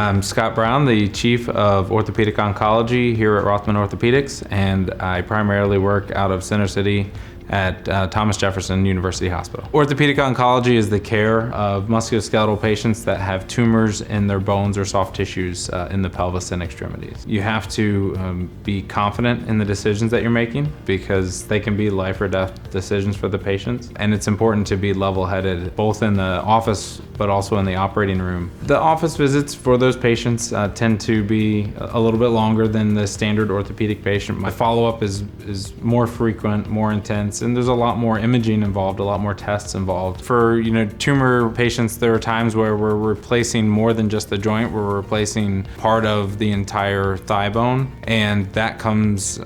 I'm Scot Brown, the Chief of Orthopedic Oncology here at Rothman Orthopaedics, and I primarily work out of Center City at Thomas Jefferson University Hospital. Orthopedic oncology is the care of musculoskeletal patients that have tumors in their bones or soft tissues in the pelvis and extremities. You have to be confident in the decisions that you're making because they can be life or death decisions for the patients. And it's important to be level-headed, both in the office but also in the operating room. The office visits for those patients tend to be a little bit longer than the standard orthopedic patient. My follow-up is more frequent, more intense, and there's a lot more imaging involved, a lot more tests involved. For tumor patients, there are times where we're replacing more than just the joint, we're replacing part of the entire thigh bone, and that comes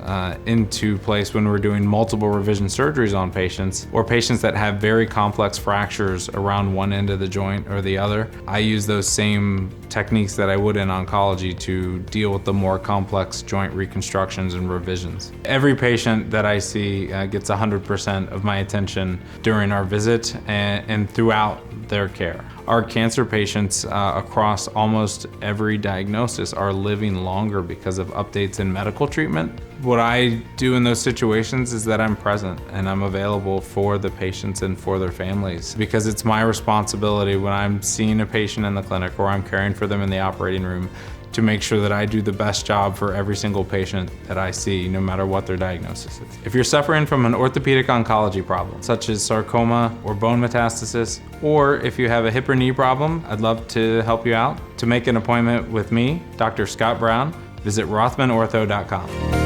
into place when we're doing multiple revision surgeries on patients, or patients that have very complex fractures around one end of the joint or the other. I use those same techniques that I would in oncology to deal with the more complex joint reconstructions and revisions. Every patient that I see gets 100% of my attention during our visit and throughout their care. Our cancer patients across almost every diagnosis are living longer because of updates in medical treatment. What I do in those situations is that I'm present and I'm available for the patients and for their families, because it's my responsibility when I'm seeing a patient in the clinic or I'm caring for them in the operating room to make sure that I do the best job for every single patient that I see, no matter what their diagnosis is. If you're suffering from an orthopedic oncology problem, such as sarcoma or bone metastasis, or if you have a hip or knee problem, I'd love to help you out. To make an appointment with me, Dr. Scot Brown, visit rothmanortho.com.